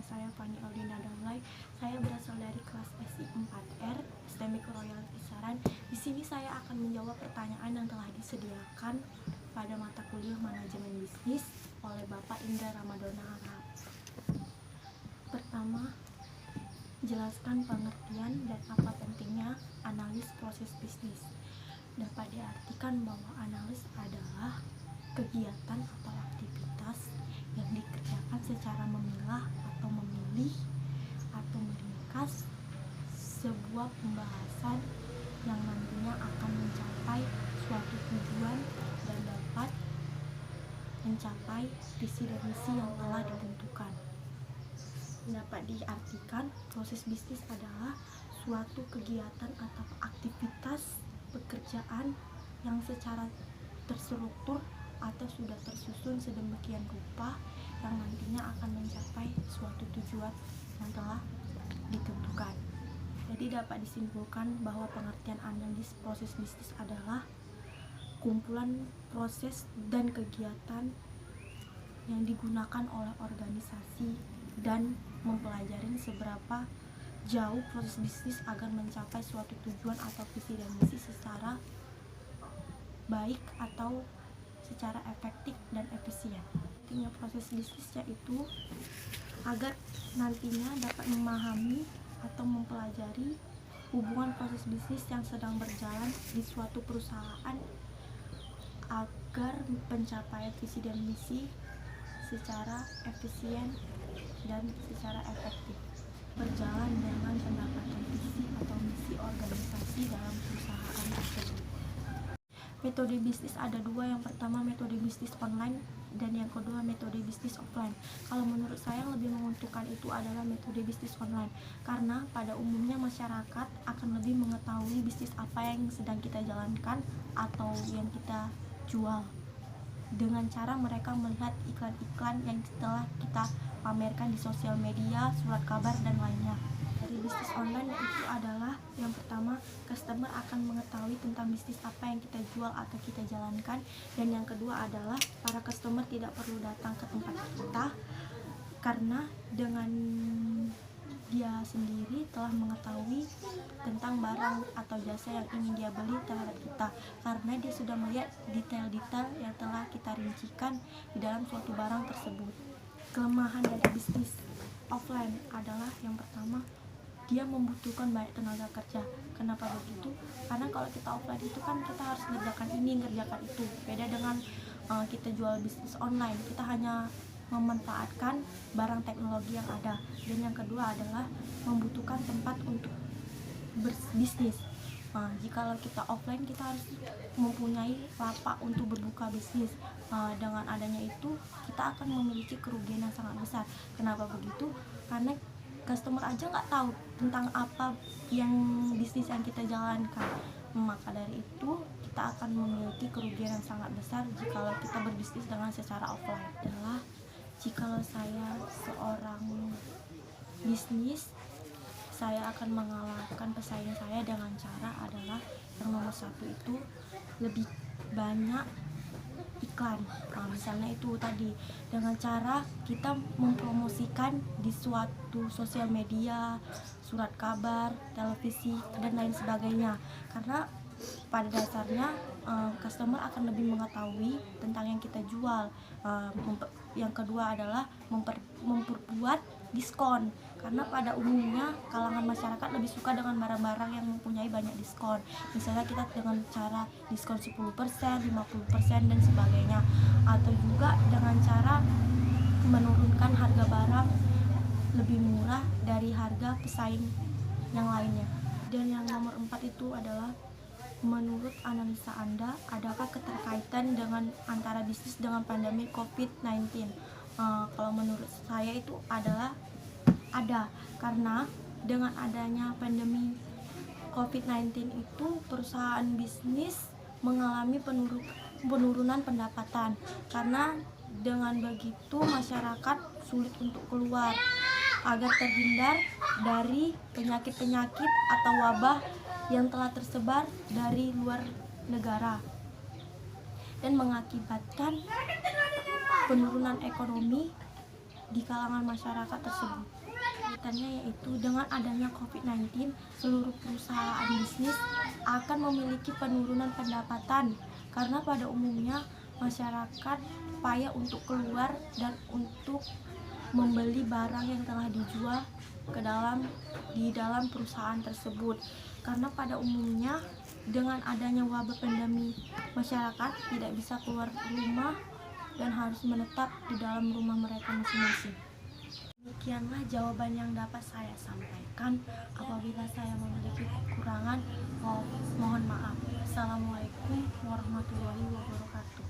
saya Fani Aldina Damlai. Saya berasal dari kelas SI 4R, STMIK Royal Kisaran. Di sini saya akan menjawab pertanyaan yang telah disediakan pada mata kuliah Manajemen Bisnis oleh Bapak Indra Ramadona Harahap. Pertama, jelaskan pengertian dan apa pentingnya analis proses bisnis. Dapat diartikan bahwa analis adalah kegiatan atau aktivitas yang dikerjakan secara memilah atau memilih atau meringkas sebuah pembahasan yang nantinya akan mencapai suatu tujuan dan dapat mencapai visi dan misi yang telah ditentukan. Dapat diartikan proses bisnis adalah suatu kegiatan atau aktivitas pekerjaan yang secara terstruktur atau sudah tersusun sedemikian rupa yang nantinya akan mencapai suatu tujuan yang telah ditentukan. Jadi dapat disimpulkan bahwa pengertian analis proses bisnis adalah kumpulan proses dan kegiatan yang digunakan oleh organisasi dan mempelajari seberapa jauh proses bisnis agar mencapai suatu tujuan atau visi dan misi secara baik atau secara efektif dan efisien. Intinya proses bisnis yaitu agar nantinya dapat memahami atau mempelajari hubungan proses bisnis yang sedang berjalan di suatu perusahaan agar pencapaian visi dan misi secara efisien dan secara efektif berjalan dengan pendapatan visi atau misi organisasi dalam perusahaan tersebut. Metode bisnis ada dua, yang pertama metode bisnis online dan yang kedua metode bisnis offline. Kalau menurut saya yang lebih menguntungkan itu adalah metode bisnis online, karena pada umumnya masyarakat akan lebih mengetahui bisnis apa yang sedang kita jalankan atau yang kita jual dengan cara mereka melihat iklan-iklan yang telah kita pamerkan di sosial media, surat kabar, dan lainnya. Dari bisnis online itu adalah yang pertama, customer akan mengetahui tentang bisnis apa yang kita jual atau kita jalankan, dan yang kedua adalah para customer tidak perlu datang ke tempat kita karena dengan dia sendiri telah mengetahui tentang barang atau jasa yang ingin dia beli terhadap kita, karena dia sudah melihat detail-detail yang telah kita rincikan di dalam suatu barang tersebut. Kelemahan dari bisnis offline adalah yang pertama, dia membutuhkan banyak tenaga kerja. Kenapa begitu? Karena kalau kita offline itu kan kita harus ngerjakan ini, ngerjakan itu. Beda dengan kita jual bisnis online, kita hanya memanfaatkan barang teknologi yang ada. Dan yang kedua adalah membutuhkan tempat untuk berbisnis. Jika kita offline, kita harus mempunyai lapak untuk berbuka bisnis. Dengan adanya itu, kita akan memiliki kerugian yang sangat besar. Kenapa begitu? Karena customer aja nggak tahu tentang apa yang bisnis yang kita jalankan. Maka dari itu kita akan memiliki kerugian yang sangat besar jika kita berbisnis dengan secara offline. Adalah jika saya seorang bisnis, saya akan mengalahkan pesaing saya dengan cara adalah yang nomor satu itu lebih banyak iklan. Misalnya itu tadi dengan cara kita mempromosikan di suatu sosial media, surat kabar, televisi, dan lain sebagainya. Karena pada dasarnya customer akan lebih mengetahui tentang yang kita jual. Yang kedua adalah memperbuat diskon, karena pada umumnya kalangan masyarakat lebih suka dengan barang-barang yang mempunyai banyak diskon. Misalnya kita dengan cara diskon 10%, 50%, dan sebagainya. Atau juga dengan cara menurunkan harga barang lebih murah dari harga pesaing yang lainnya. Dan yang nomor 4 itu adalah, menurut analisa Anda, adakah keterkaitan dengan antara bisnis dengan pandemi COVID-19? Kalau menurut saya itu adalah ada, karena dengan adanya pandemi COVID-19 itu perusahaan bisnis mengalami penurunan pendapatan, karena dengan begitu masyarakat sulit untuk keluar agar terhindar dari penyakit-penyakit atau wabah yang telah tersebar dari luar negara dan mengakibatkan penurunan ekonomi di kalangan masyarakat tersebut. kaitannya yaitu dengan adanya COVID-19, seluruh perusahaan bisnis akan memiliki penurunan pendapatan karena pada umumnya masyarakat payah untuk keluar dan untuk membeli barang yang telah dijual di dalam perusahaan tersebut. Karena pada umumnya dengan adanya wabah pandemi, masyarakat tidak bisa keluar rumah dan harus menetap di dalam rumah mereka masing-masing. Demikianlah jawaban yang dapat saya sampaikan. Apabila saya memiliki kekurangan, mohon maaf. Assalamualaikum warahmatullahi wabarakatuh.